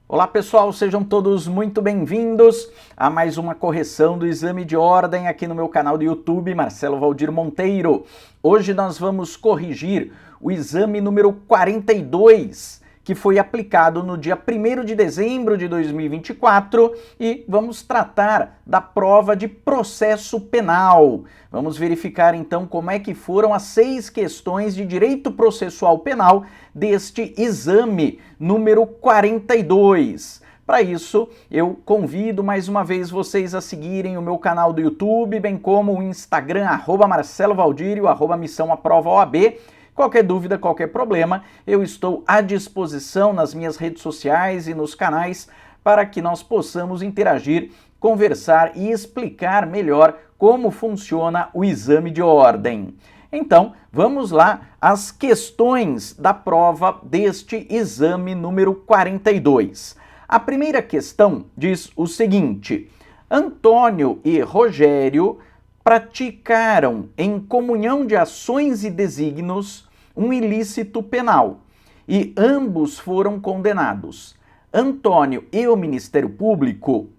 Olá pessoal, sejam todos muito bem-vindos a mais uma correção do exame de ordem aqui no meu canal do YouTube, Marcelo Valdir Monteiro. Hoje nós vamos corrigir o exame número 42, que foi aplicado no dia 1º de dezembro de 2024 e vamos tratar da prova de processo penal. Vamos verificar então como é que foram as 6 questões de direito processual penal deste exame número 42. Para isso, eu convido mais uma vez vocês a seguirem o meu canal do YouTube, bem como o Instagram, @MarceloValdir e o @MissãoAprovaOAB. Qualquer dúvida, qualquer problema, eu estou à disposição nas minhas redes sociais e nos canais para que nós possamos interagir, conversar e explicar melhor como funciona o exame de ordem. Então, vamos lá às questões da prova deste exame número 42. A primeira questão diz o seguinte: Antônio e Rogério praticaram em comunhão de ações e desígnios um ilícito penal e ambos foram condenados. Antônio e o Ministério Público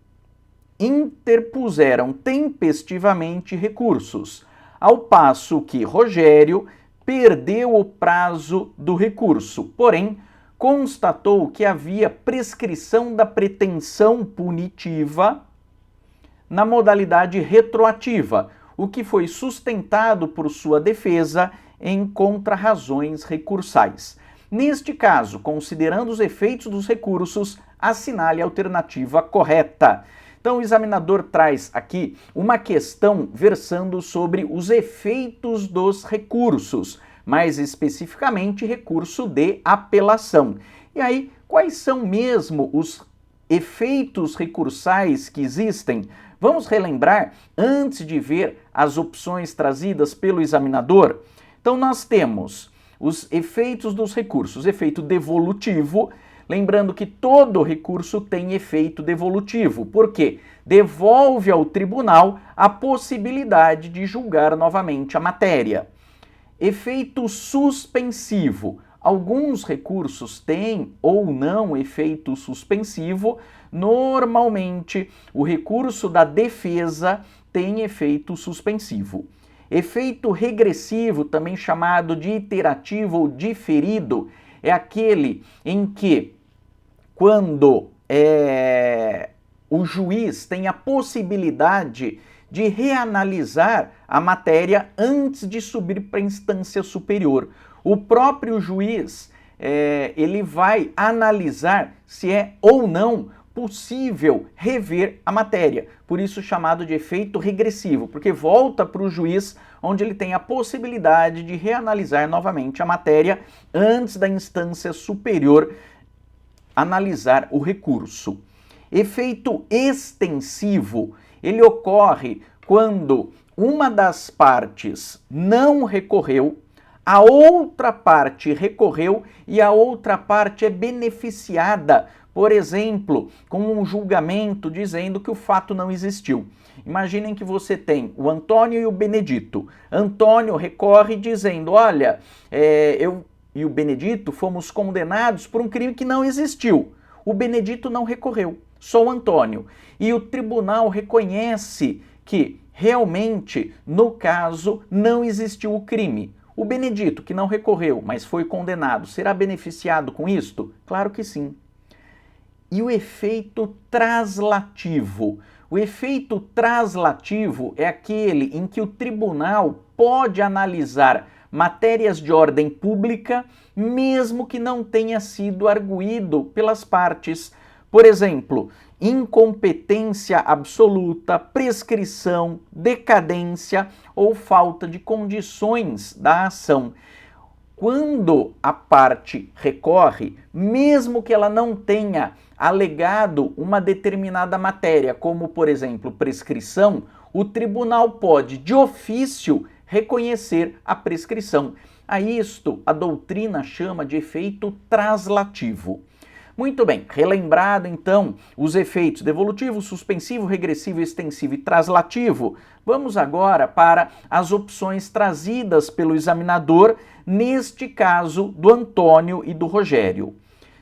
interpuseram tempestivamente recursos, ao passo que Rogério perdeu o prazo do recurso, porém constatou que havia prescrição da pretensão punitiva na modalidade retroativa, o que foi sustentado por sua defesa em contrarrazões recursais. Neste caso, considerando os efeitos dos recursos, assinale a alternativa correta. Então, o examinador traz aqui uma questão versando sobre os efeitos dos recursos, mais especificamente recurso de apelação. E aí, quais são mesmo os efeitos recursais que existem? Vamos relembrar antes de ver as opções trazidas pelo examinador? Então, nós temos os efeitos dos recursos, efeito devolutivo. Lembrando que todo recurso tem efeito devolutivo, porque devolve ao tribunal a possibilidade de julgar novamente a matéria. Efeito suspensivo. Alguns recursos têm ou não efeito suspensivo. Normalmente, o recurso da defesa tem efeito suspensivo. Efeito regressivo, também chamado de iterativo ou diferido, é aquele em que, quando o juiz tem a possibilidade de reanalisar a matéria antes de subir para a instância superior. O próprio juiz ele vai analisar se é ou não possível rever a matéria, por isso chamado de efeito regressivo, porque volta para o juiz onde ele tem a possibilidade de reanalisar novamente a matéria antes da instância superior analisar o recurso. Efeito extensivo, ele ocorre quando uma das partes não recorreu, a outra parte recorreu e a outra parte é beneficiada, por exemplo, com um julgamento dizendo que o fato não existiu. Imaginem que você tem o Antônio e o Benedito. Antônio recorre dizendo, olha, eu e o Benedito fomos condenados por um crime que não existiu. O Benedito não recorreu, só o Antônio. E o tribunal reconhece que realmente, no caso, não existiu o crime. O Benedito, que não recorreu, mas foi condenado, será beneficiado com isto? Claro que sim. E o efeito traslativo? O efeito traslativo é aquele em que o tribunal pode analisar matérias de ordem pública, mesmo que não tenha sido arguído pelas partes. Por exemplo, incompetência absoluta, prescrição, decadência ou falta de condições da ação. Quando a parte recorre, mesmo que ela não tenha alegado uma determinada matéria, como, por exemplo, prescrição, o tribunal pode, de ofício, reconhecer a prescrição. A isto a doutrina chama de efeito traslativo. Muito bem, relembrado então os efeitos devolutivo, suspensivo, regressivo, extensivo e traslativo, vamos agora para as opções trazidas pelo examinador, neste caso do Antônio e do Rogério.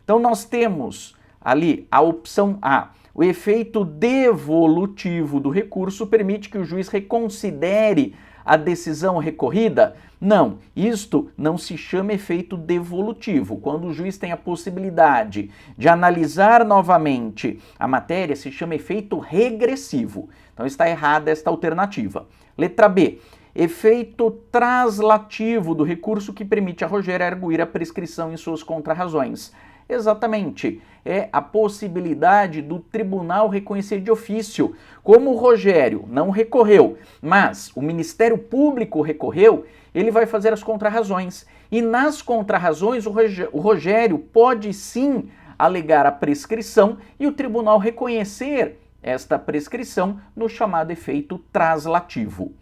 Então nós temos ali a opção A, o efeito devolutivo do recurso permite que o juiz reconsidere a decisão recorrida? Não, isto não se chama efeito devolutivo. Quando o juiz tem a possibilidade de analisar novamente a matéria, se chama efeito regressivo. Então está errada esta alternativa. Letra B, efeito traslativo do recurso que permite a Rogério arguir a prescrição em suas contrarrazões. Exatamente, é a possibilidade do tribunal reconhecer de ofício. Como o Rogério não recorreu, mas o Ministério Público recorreu, ele vai fazer as contrarrazões. E nas contrarrazões, o Rogério pode sim alegar a prescrição e o tribunal reconhecer esta prescrição no chamado efeito traslativo.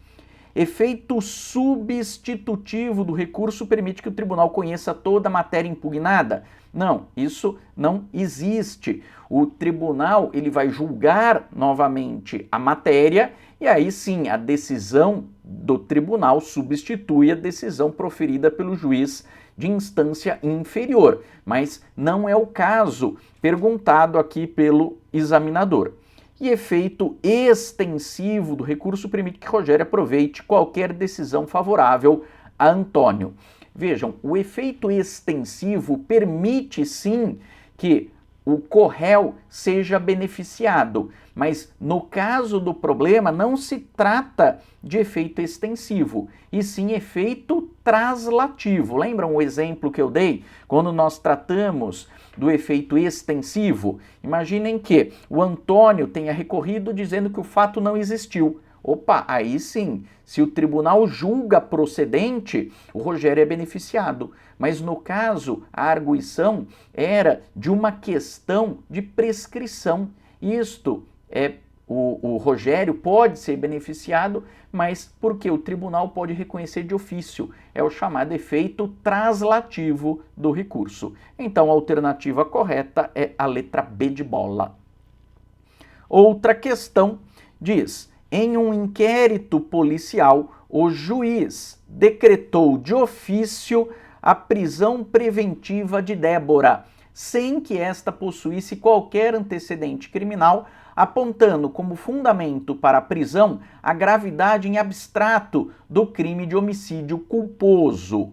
Efeito substitutivo do recurso permite que o tribunal conheça toda a matéria impugnada? Não, isso não existe. O tribunal ele vai julgar novamente a matéria e aí sim a decisão do tribunal substitui a decisão proferida pelo juiz de instância inferior, mas não é o caso perguntado aqui pelo examinador. E efeito extensivo do recurso permite que Rogério aproveite qualquer decisão favorável a Antônio. Vejam, o efeito extensivo permite sim que o corréu seja beneficiado, mas no caso do problema não se trata de efeito extensivo, e sim efeito traslativo. Lembram o exemplo que eu dei quando nós tratamos do efeito extensivo? Imaginem que o Antônio tenha recorrido dizendo que o fato não existiu. Opa, aí sim, se o tribunal julga procedente, o Rogério é beneficiado. Mas no caso, a arguição era de uma questão de prescrição. Isto é, o Rogério pode ser beneficiado, mas porque o tribunal pode reconhecer de ofício. É o chamado efeito traslativo do recurso. Então a alternativa correta é a letra B de bola. Outra questão diz: em um inquérito policial, o juiz decretou de ofício a prisão preventiva de Débora, sem que esta possuísse qualquer antecedente criminal, apontando como fundamento para a prisão a gravidade em abstrato do crime de homicídio culposo.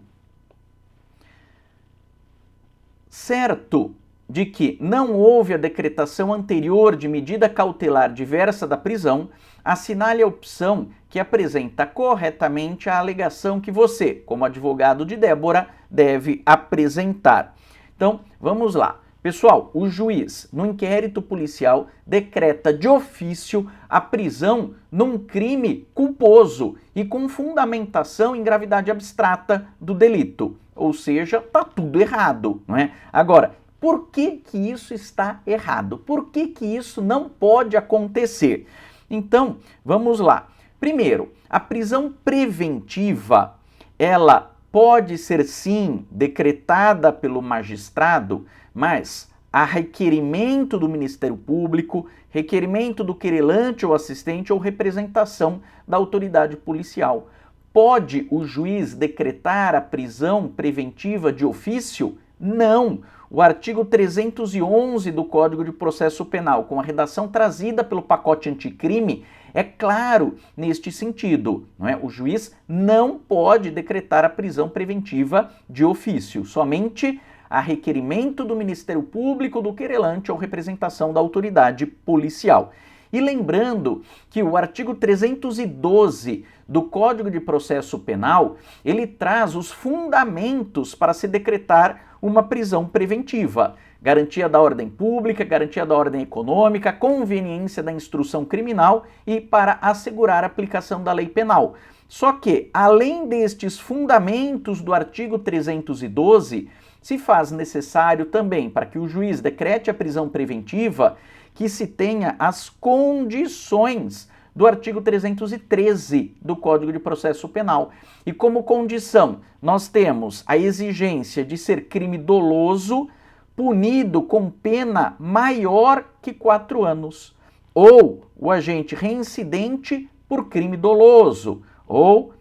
Certo de que não houve a decretação anterior de medida cautelar diversa da prisão, assinale a opção que apresenta corretamente a alegação que você, como advogado de Débora, deve apresentar. Então, vamos lá. Pessoal, o juiz, no inquérito policial, decreta de ofício a prisão num crime culposo e com fundamentação em gravidade abstrata do delito. Ou seja, tá tudo errado, não é? Agora, por que isso está errado? Por que isso não pode acontecer? Então, vamos lá. Primeiro, a prisão preventiva, ela pode ser sim decretada pelo magistrado, mas a requerimento do Ministério Público, requerimento do querelante ou assistente ou representação da autoridade policial. Pode o juiz decretar a prisão preventiva de ofício? Não. O artigo 311 do Código de Processo Penal, com a redação trazida pelo pacote anticrime, é claro neste sentido, não é? O juiz não pode decretar a prisão preventiva de ofício, somente a requerimento do Ministério Público, do querelante ou representação da autoridade policial. E lembrando que o artigo 312 do Código de Processo Penal, ele traz os fundamentos para se decretar uma prisão preventiva. Garantia da ordem pública, garantia da ordem econômica, conveniência da instrução criminal e para assegurar a aplicação da lei penal. Só que, além destes fundamentos do artigo 312, se faz necessário também, para que o juiz decrete a prisão preventiva, que se tenha as condições do artigo 313 do Código de Processo Penal. E como condição, nós temos a exigência de ser crime doloso, punido com pena maior que 4 anos, ou o agente reincidente por crime doloso, ou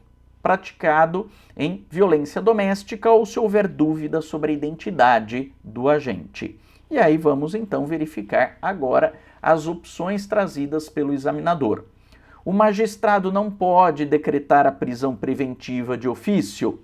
praticado em violência doméstica, ou se houver dúvida sobre a identidade do agente. E aí vamos então verificar agora as opções trazidas pelo examinador. O magistrado não pode decretar a prisão preventiva de ofício,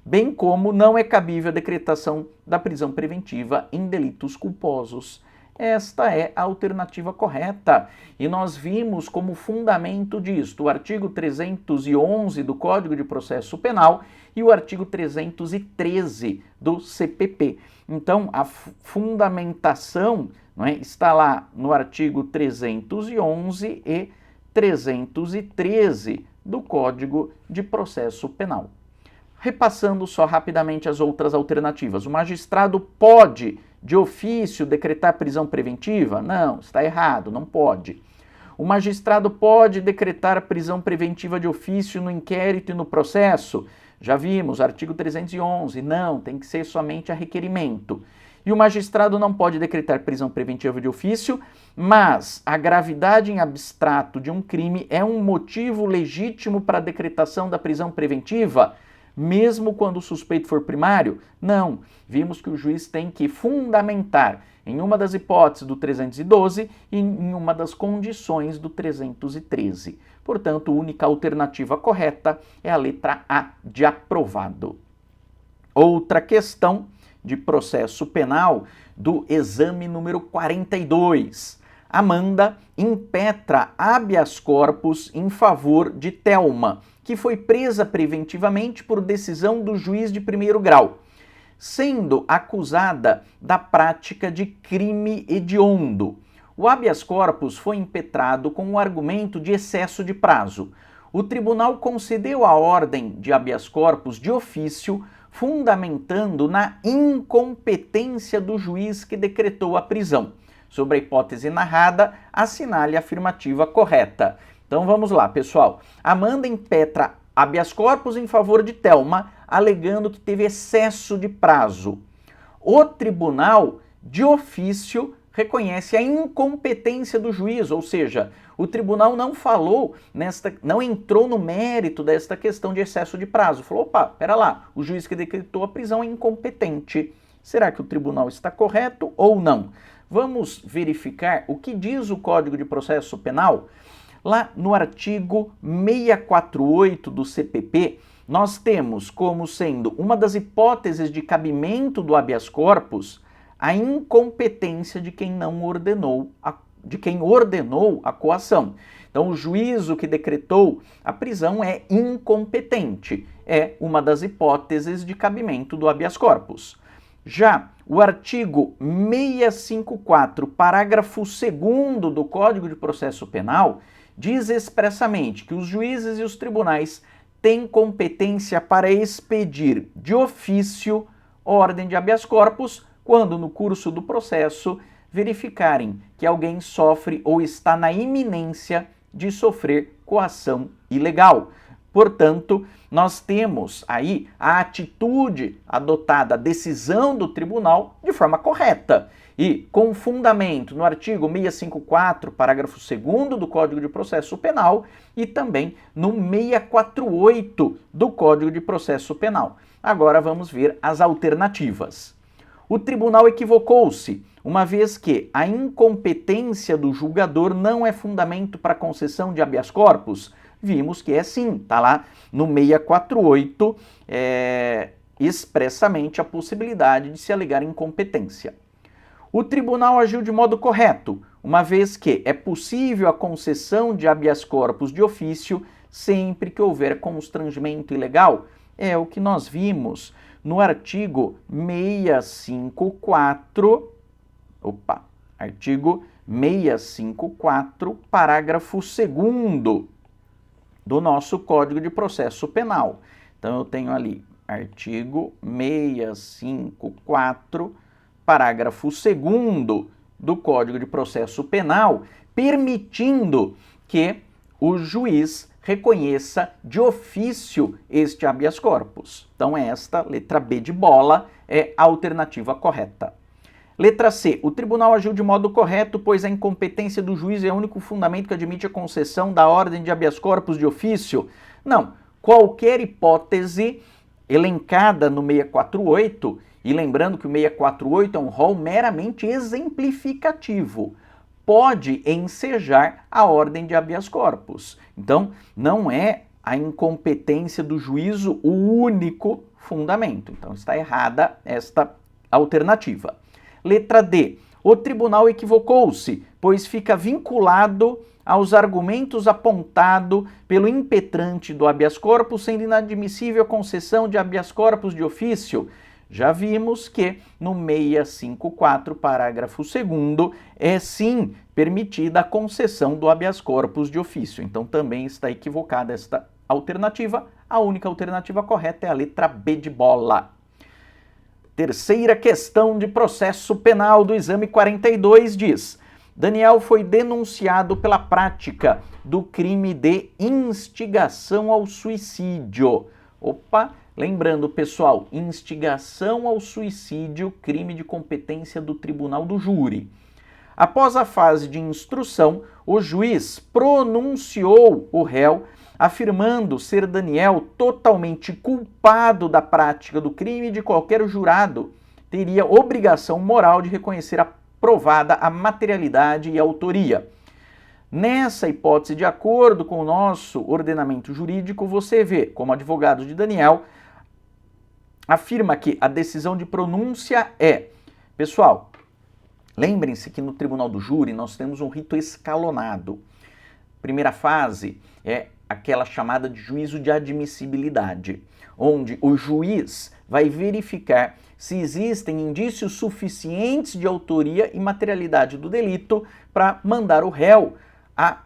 bem como não é cabível a decretação da prisão preventiva em delitos culposos. Esta é a alternativa correta. E nós vimos como fundamento disto o artigo 311 do Código de Processo Penal e o artigo 313 do CPP. Então, a fundamentação, não é, está lá no artigo 311 e 313 do Código de Processo Penal. Repassando só rapidamente as outras alternativas. O magistrado pode, de ofício, decretar prisão preventiva? Não, está errado, não pode. O magistrado pode decretar prisão preventiva de ofício no inquérito e no processo? Já vimos, artigo 311, não, tem que ser somente a requerimento. E o magistrado não pode decretar prisão preventiva de ofício, mas a gravidade em abstrato de um crime é um motivo legítimo para a decretação da prisão preventiva, mesmo quando o suspeito for primário? Não. Vimos que o juiz tem que fundamentar em uma das hipóteses do 312 e em uma das condições do 313. Portanto, a única alternativa correta é a letra A, de aprovado. Outra questão de processo penal do exame número 42. Amanda impetra habeas corpus em favor de Thelma, que foi presa preventivamente por decisão do juiz de primeiro grau, sendo acusada da prática de crime hediondo. O habeas corpus foi impetrado com o argumento de excesso de prazo. O tribunal concedeu a ordem de habeas corpus de ofício, fundamentando na incompetência do juiz que decretou a prisão. Sobre a hipótese narrada, assinale a afirmativa correta. Então vamos lá, pessoal. Amanda impetra habeas corpus em favor de Thelma, alegando que teve excesso de prazo. O tribunal, de ofício, reconhece a incompetência do juiz, ou seja, o tribunal não não entrou no mérito desta questão de excesso de prazo. Falou, opa, pera lá, o juiz que decretou a prisão é incompetente. Será que o tribunal está correto ou não? Vamos verificar o que diz o Código de Processo Penal. Lá no artigo 648 do CPP, nós temos como sendo uma das hipóteses de cabimento do habeas corpus a incompetência de quem ordenou a coação. Então, o juízo que decretou a prisão é incompetente. É uma das hipóteses de cabimento do habeas corpus. Já o artigo 654, parágrafo 2º do Código de Processo Penal, diz expressamente que os juízes e os tribunais têm competência para expedir de ofício ordem de habeas corpus quando, no curso do processo, verificarem que alguém sofre ou está na iminência de sofrer coação ilegal. Portanto, nós temos aí a atitude adotada, a decisão do tribunal de forma correta. E com fundamento no artigo 654, parágrafo 2º do Código de Processo Penal e também no 648 do Código de Processo Penal. Agora vamos ver as alternativas. O tribunal equivocou-se, uma vez que a incompetência do julgador não é fundamento para concessão de habeas corpus. Vimos que é sim, está lá no 648, expressamente a possibilidade de se alegar incompetência. O tribunal agiu de modo correto, uma vez que é possível a concessão de habeas corpus de ofício sempre que houver constrangimento ilegal. É o que nós vimos no artigo 654, parágrafo 2º do nosso Código de Processo Penal. Então eu tenho ali artigo 654, parágrafo 2º do Código de Processo Penal, permitindo que o juiz reconheça de ofício este habeas corpus. Então esta, letra B de bola, é a alternativa correta. Letra C. O tribunal agiu de modo correto, pois a incompetência do juiz é o único fundamento que admite a concessão da ordem de habeas corpus de ofício. Não. Qualquer hipótese elencada no 648 e E lembrando que o 648 é um rol meramente exemplificativo. Pode ensejar a ordem de habeas corpus. Então, não é a incompetência do juízo o único fundamento. Então, está errada esta alternativa. Letra D. O tribunal equivocou-se, pois fica vinculado aos argumentos apontados pelo impetrante do habeas corpus, sendo inadmissível a concessão de habeas corpus de ofício. Já vimos que no 654, parágrafo 2º, é sim permitida a concessão do habeas corpus de ofício. Então também está equivocada esta alternativa. A única alternativa correta é a letra B de bola. Terceira questão de processo penal do exame 42 diz: Daniel foi denunciado pela prática do crime de instigação ao suicídio. Opa! Lembrando, pessoal, instigação ao suicídio, crime de competência do tribunal do júri. Após a fase de instrução, o juiz pronunciou o réu, afirmando ser Daniel totalmente culpado da prática do crime e de qualquer jurado teria obrigação moral de reconhecer aprovada a materialidade e a autoria. Nessa hipótese, de acordo com o nosso ordenamento jurídico, você vê, como advogado de Daniel, afirma que a decisão de pronúncia é... Pessoal, lembrem-se que no tribunal do júri nós temos um rito escalonado. Primeira fase é aquela chamada de juízo de admissibilidade, onde o juiz vai verificar se existem indícios suficientes de autoria e materialidade do delito para mandar o réu a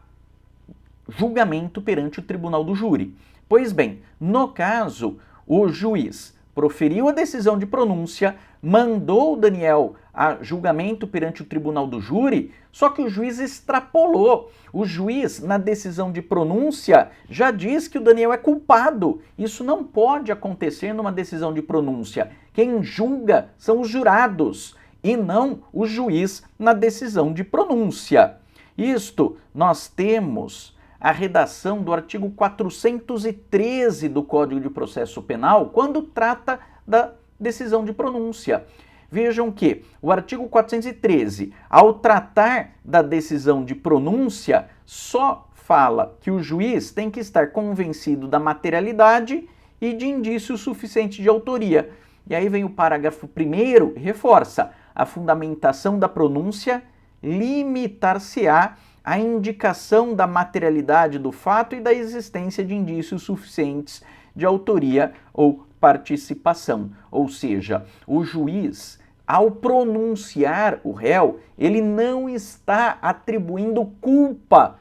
julgamento perante o tribunal do júri. Pois bem, no caso, o juiz proferiu a decisão de pronúncia, mandou Daniel a julgamento perante o tribunal do júri, só que o juiz extrapolou. O juiz, na decisão de pronúncia, já diz que o Daniel é culpado. Isso não pode acontecer numa decisão de pronúncia. Quem julga são os jurados e não o juiz na decisão de pronúncia. Isto, nós temos a redação do artigo 413 do Código de Processo Penal, quando trata da decisão de pronúncia. Vejam que o artigo 413, ao tratar da decisão de pronúncia, só fala que o juiz tem que estar convencido da materialidade e de indício suficiente de autoria. E aí vem o parágrafo 1º e reforça: a fundamentação da pronúncia limitar-se-á a indicação da materialidade do fato e da existência de indícios suficientes de autoria ou participação. Ou seja, o juiz, ao pronunciar o réu, ele não está atribuindo culpa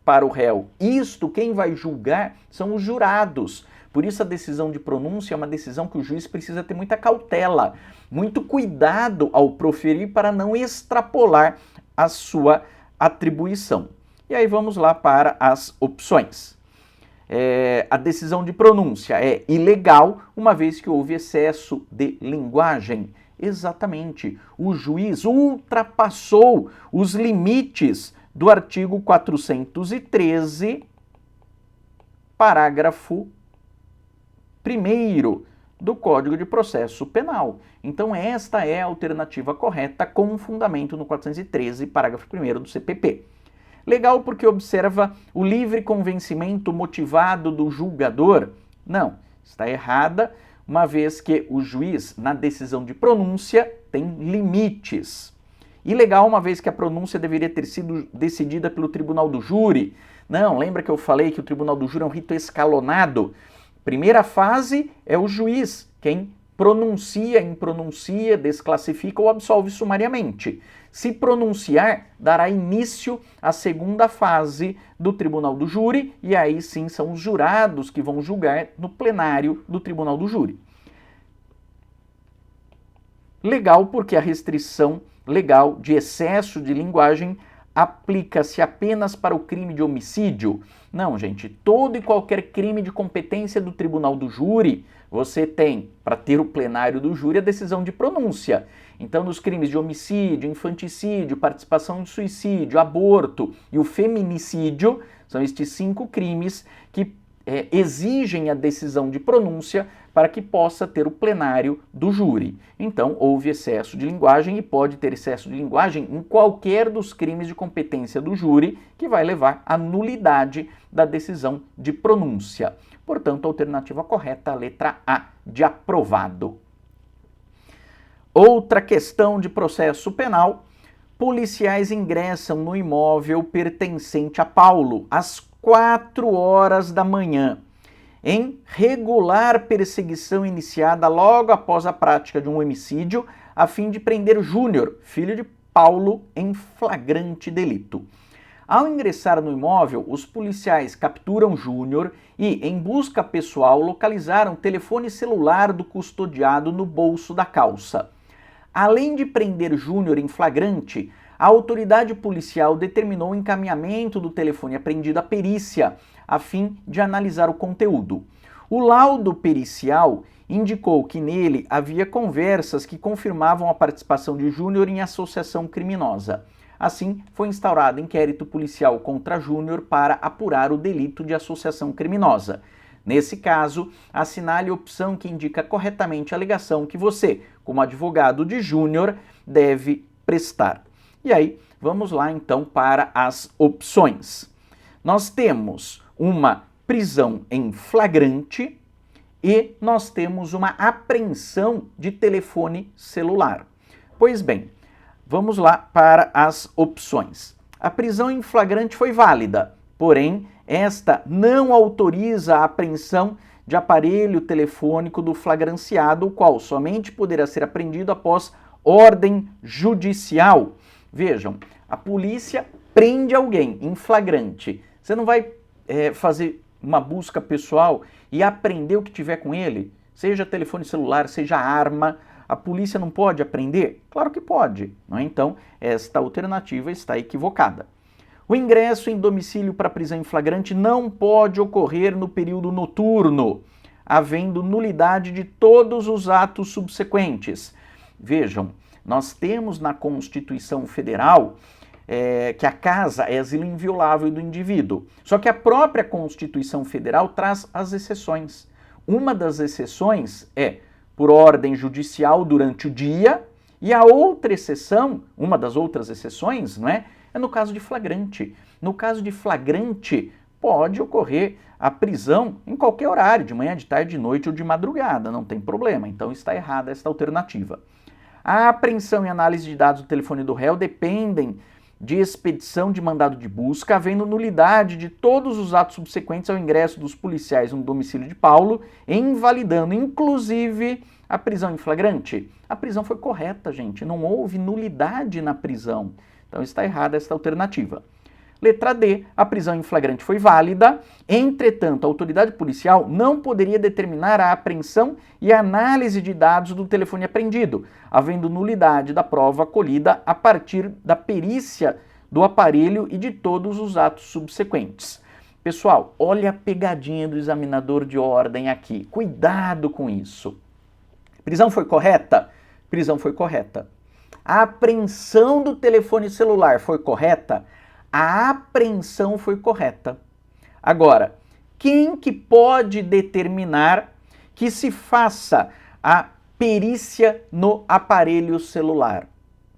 para o réu. Isto, quem vai julgar são os jurados. Por isso a decisão de pronúncia é uma decisão que o juiz precisa ter muita cautela, muito cuidado ao proferir para não extrapolar a sua atribuição. E aí vamos lá para as opções. A decisão de pronúncia é ilegal, uma vez que houve excesso de linguagem. Exatamente, o juiz ultrapassou os limites do artigo 413, parágrafo 1º do Código de Processo Penal. Então esta é a alternativa correta com fundamento no 413, parágrafo 1º do CPP. Legal porque observa o livre convencimento motivado do julgador? Não, está errada, uma vez que o juiz, na decisão de pronúncia, tem limites. E legal, uma vez que a pronúncia deveria ter sido decidida pelo tribunal do júri? Não, lembra que eu falei que o tribunal do júri é um rito escalonado? Primeira fase é o juiz, quem pronuncia, impronuncia, desclassifica ou absolve sumariamente. Se pronunciar, dará início à segunda fase do tribunal do júri, e aí sim são os jurados que vão julgar no plenário do tribunal do júri. Legal porque a restrição legal de excesso de linguagem aplica-se apenas para o crime de homicídio? Não, gente, todo e qualquer crime de competência do tribunal do júri, você tem, para ter o plenário do júri, a decisão de pronúncia. Então, nos crimes de homicídio, infanticídio, participação em suicídio, aborto e o feminicídio, são estes 5 crimes que exigem a decisão de pronúncia para que possa ter o plenário do júri. Então, houve excesso de linguagem e pode ter excesso de linguagem em qualquer dos crimes de competência do júri, que vai levar à nulidade da decisão de pronúncia. Portanto, a alternativa correta é a letra A, de aprovado. Outra questão de processo penal. Policiais ingressam no imóvel pertencente a Paulo às 4 horas da manhã, em regular perseguição iniciada logo após a prática de um homicídio, a fim de prender Júnior, filho de Paulo, em flagrante delito. Ao ingressar no imóvel, os policiais capturam Júnior e, em busca pessoal, localizaram o telefone celular do custodiado no bolso da calça. Além de prender Júnior em flagrante, a autoridade policial determinou o encaminhamento do telefone apreendido à perícia, a fim de analisar o conteúdo. O laudo pericial indicou que nele havia conversas que confirmavam a participação de Júnior em associação criminosa. Assim, foi instaurado inquérito policial contra Júnior para apurar o delito de associação criminosa. Nesse caso, assinale a opção que indica corretamente a alegação que você, como advogado de Júnior, deve prestar. E aí, vamos lá então para as opções. Nós temos uma prisão em flagrante e nós temos uma apreensão de telefone celular. Pois bem, vamos lá para as opções. A prisão em flagrante foi válida, porém, esta não autoriza a apreensão de aparelho telefônico do flagranciado, o qual somente poderá ser apreendido após ordem judicial. Vejam, a polícia prende alguém em flagrante. Você não vai fazer uma busca pessoal e apreender o que tiver com ele? Seja telefone celular, seja arma. A polícia não pode apreender? Claro que pode, não é? Então, esta alternativa está equivocada. O ingresso em domicílio para prisão em flagrante não pode ocorrer no período noturno, havendo nulidade de todos os atos subsequentes. Vejam, nós temos na Constituição Federal que a casa é asilo inviolável do indivíduo. Só que a própria Constituição Federal traz as exceções. Uma das exceções é por ordem judicial durante o dia, e a outra exceção, uma das outras exceções, não é? É no caso de flagrante. No caso de flagrante, pode ocorrer a prisão em qualquer horário, de manhã, de tarde, de noite ou de madrugada, não tem problema. Então está errada esta alternativa. A apreensão e análise de dados do telefone do réu dependem de expedição de mandado de busca, havendo nulidade de todos os atos subsequentes ao ingresso dos policiais no domicílio de Paulo, invalidando inclusive a prisão em flagrante. A prisão foi correta, gente, não houve nulidade na prisão. Então está errada esta alternativa. Letra D, a prisão em flagrante foi válida, entretanto, a autoridade policial não poderia determinar a apreensão e análise de dados do telefone apreendido, havendo nulidade da prova colhida a partir da perícia do aparelho e de todos os atos subsequentes. Pessoal, olha a pegadinha do examinador de ordem aqui. Cuidado com isso. Prisão foi correta? Prisão foi correta. A apreensão do telefone celular foi correta? A apreensão foi correta. Agora, quem que pode determinar que se faça a perícia no aparelho celular?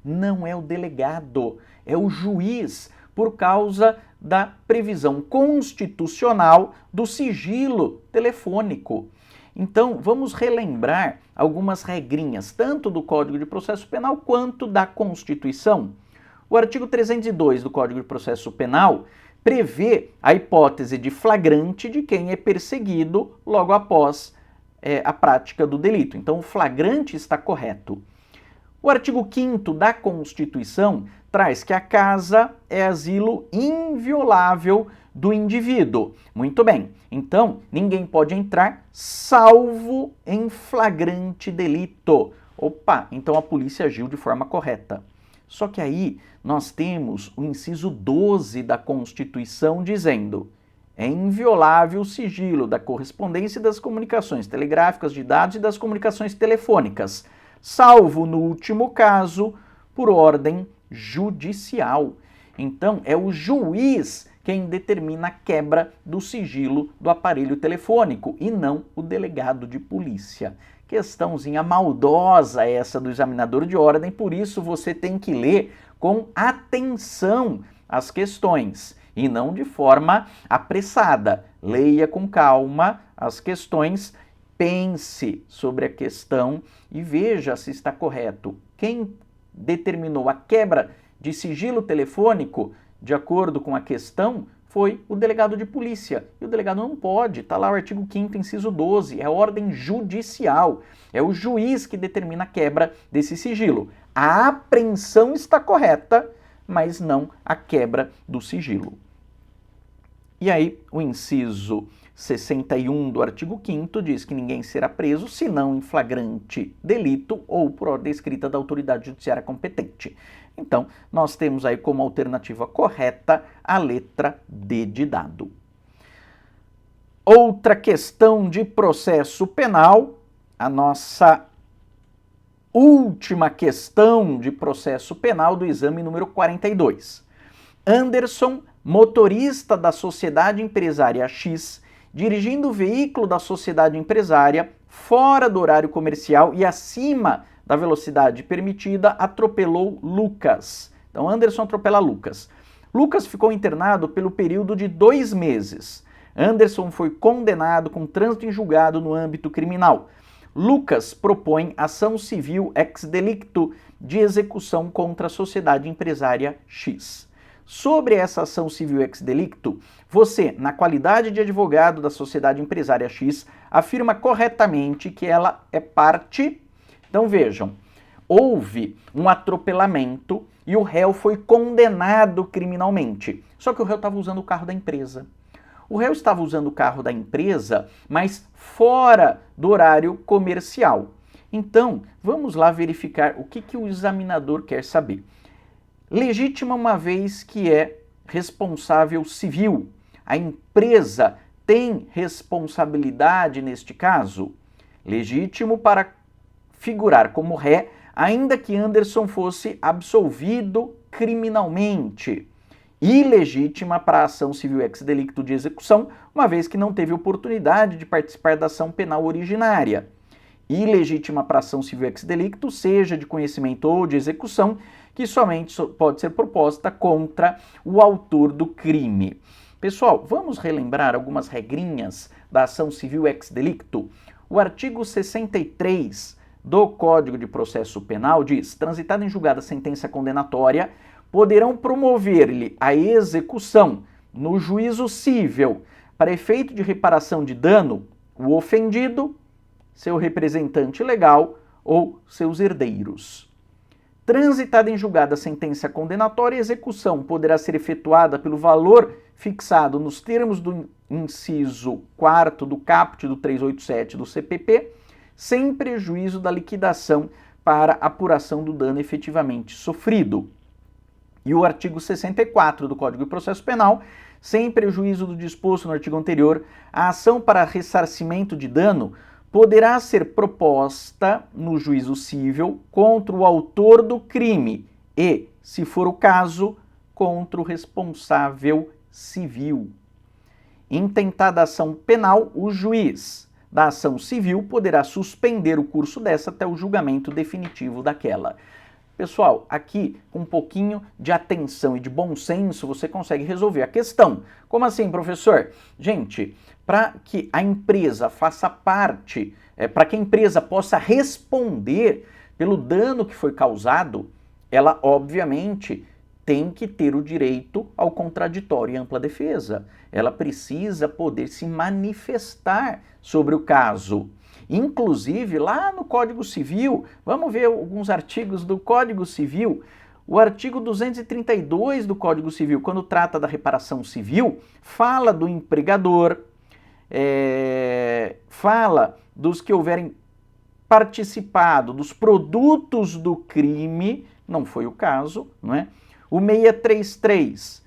Não é o delegado, é o juiz, por causa da previsão constitucional do sigilo telefônico. Então, vamos relembrar algumas regrinhas, tanto do Código de Processo Penal quanto da Constituição. O artigo 302 do Código de Processo Penal prevê a hipótese de flagrante de quem é perseguido logo após a prática do delito. Então, o flagrante está correto. O artigo 5º da Constituição traz que a casa é asilo inviolável do indivíduo. Muito bem. Então, ninguém pode entrar salvo em flagrante delito. Opa, então a polícia agiu de forma correta. Só que aí nós temos o inciso 12 da Constituição dizendo: é inviolável o sigilo da correspondência e das comunicações telegráficas de dados e das comunicações telefônicas, salvo no último caso por ordem judicial. Então é o juiz quem determina a quebra do sigilo do aparelho telefônico e não o delegado de polícia. Questãozinha maldosa essa do examinador de ordem, por isso você tem que ler com atenção as questões e não de forma apressada. Leia com calma as questões, pense sobre a questão e veja se está correto. Quem determinou a quebra de sigilo telefônico, de acordo com a questão, foi o delegado de polícia. E o delegado não pode, está lá o artigo 5º, inciso 12, é ordem judicial. É o juiz que determina a quebra desse sigilo. A apreensão está correta, mas não a quebra do sigilo. E aí, o inciso 61 do artigo 5º diz que ninguém será preso senão em flagrante delito ou por ordem escrita da autoridade judiciária competente. Então, nós temos aí como alternativa correta a letra D de dado. Outra questão de processo penal, a nossa última questão de processo penal do exame número 42. Anderson, motorista da sociedade empresária X, dirigindo o veículo da sociedade empresária fora do horário comercial e acima da velocidade permitida, atropelou Lucas. Então, Anderson atropela Lucas. Lucas ficou internado pelo período de 2 meses. Anderson foi condenado com trânsito em julgado no âmbito criminal. Lucas propõe ação civil ex delicto de execução contra a sociedade empresária X. Sobre essa ação civil ex delicto, você, na qualidade de advogado da sociedade empresária X, afirma corretamente que ela é parte. Então vejam, houve um atropelamento e o réu foi condenado criminalmente. Só que o réu estava usando o carro da empresa. O réu estava usando o carro da empresa, mas fora do horário comercial. Então, vamos lá verificar o que o examinador quer saber. Legítima uma vez que é responsável civil. A empresa tem responsabilidade neste caso? Legítimo para figurar como ré, ainda que Anderson fosse absolvido criminalmente. Ilegítima para a ação civil ex delicto de execução, uma vez que não teve oportunidade de participar da ação penal originária. Ilegítima para a ação civil ex delicto, seja de conhecimento ou de execução, que somente pode ser proposta contra o autor do crime. Pessoal, vamos relembrar algumas regrinhas da ação civil ex delicto? O artigo 63 do Código de Processo Penal diz: transitada em julgada sentença condenatória, poderão promover-lhe a execução no juízo cível para efeito de reparação de dano o ofendido, seu representante legal ou seus herdeiros. Transitada em julgada sentença condenatória, a execução poderá ser efetuada pelo valor fixado nos termos do inciso 4º do caput do 387 do CPP, sem prejuízo da liquidação para apuração do dano efetivamente sofrido. E o artigo 64 do Código de Processo Penal, sem prejuízo do disposto no artigo anterior, a ação para ressarcimento de dano poderá ser proposta no juízo cível contra o autor do crime e, se for o caso, contra o responsável civil. Intentada ação penal, o juiz da ação civil poderá suspender o curso dessa até o julgamento definitivo daquela. Pessoal, aqui com um pouquinho de atenção e de bom senso você consegue resolver a questão. Como assim, professor? Gente, para que a empresa faça parte, para que a empresa possa responder pelo dano que foi causado, ela obviamente tem que ter o direito ao contraditório e ampla defesa. Ela precisa poder se manifestar sobre o caso. Inclusive, lá no Código Civil, vamos ver alguns artigos do Código Civil. O artigo 232 do Código Civil, quando trata da reparação civil, fala do empregador, fala dos que houverem participado dos produtos do crime, não foi o caso, não é? O 633,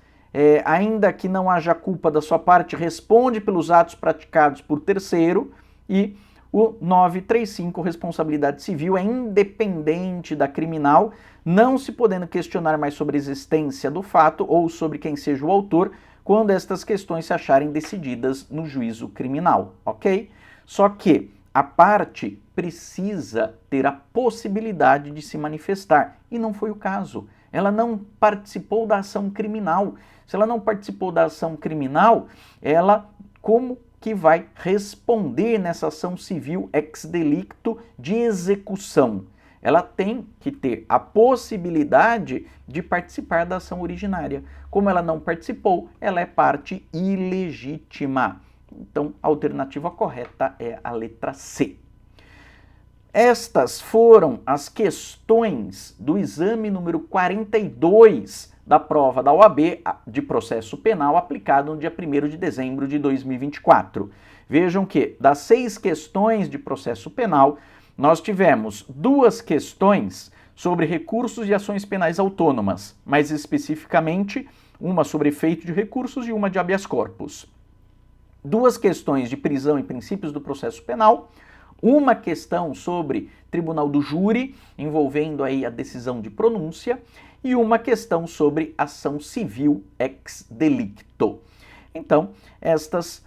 ainda que não haja culpa da sua parte, responde pelos atos praticados por terceiro. E o 935, responsabilidade civil, é independente da criminal, não se podendo questionar mais sobre a existência do fato ou sobre quem seja o autor, quando estas questões se acharem decididas no juízo criminal, ok? Só que a parte precisa ter a possibilidade de se manifestar, e não foi o caso. Ela não participou da ação criminal. Se ela não participou da ação criminal, ela como que vai responder nessa ação civil ex delicto de execução? Ela tem que ter a possibilidade de participar da ação originária. Como ela não participou, ela é parte ilegítima. Então, a alternativa correta é a letra C. Estas foram as questões do exame número 42 da prova da OAB de processo penal aplicado no dia 1º de dezembro de 2024. Vejam que, das 6 questões de processo penal, nós tivemos 2 questões sobre recursos e ações penais autônomas, mais especificamente, uma sobre efeito de recursos e uma de habeas corpus. 2 questões de prisão e princípios do processo penal, uma questão sobre tribunal do júri, envolvendo aí a decisão de pronúncia, e uma questão sobre ação civil ex delicto. Então, estas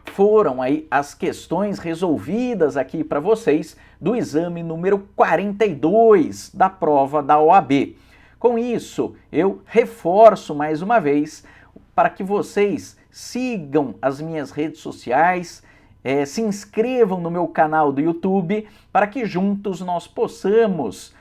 foram aí as questões resolvidas aqui para vocês do exame número 42 da prova da OAB. Com isso, eu reforço mais uma vez para que vocês sigam as minhas redes sociais, se inscrevam no meu canal do YouTube para que juntos nós possamos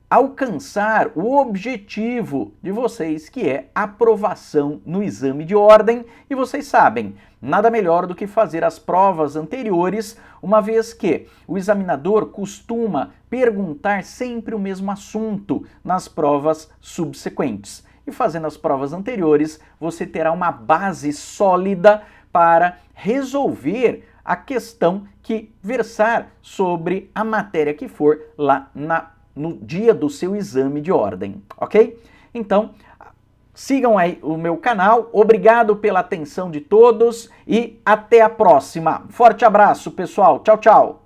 alcançar o objetivo de vocês, que é aprovação no exame de ordem. E vocês sabem, nada melhor do que fazer as provas anteriores, uma vez que o examinador costuma perguntar sempre o mesmo assunto nas provas subsequentes. E fazendo as provas anteriores, você terá uma base sólida para resolver a questão que versar sobre a matéria que for lá no dia do seu exame de ordem, ok? Então, sigam aí o meu canal, obrigado pela atenção de todos e até a próxima. Forte abraço, pessoal. Tchau, tchau.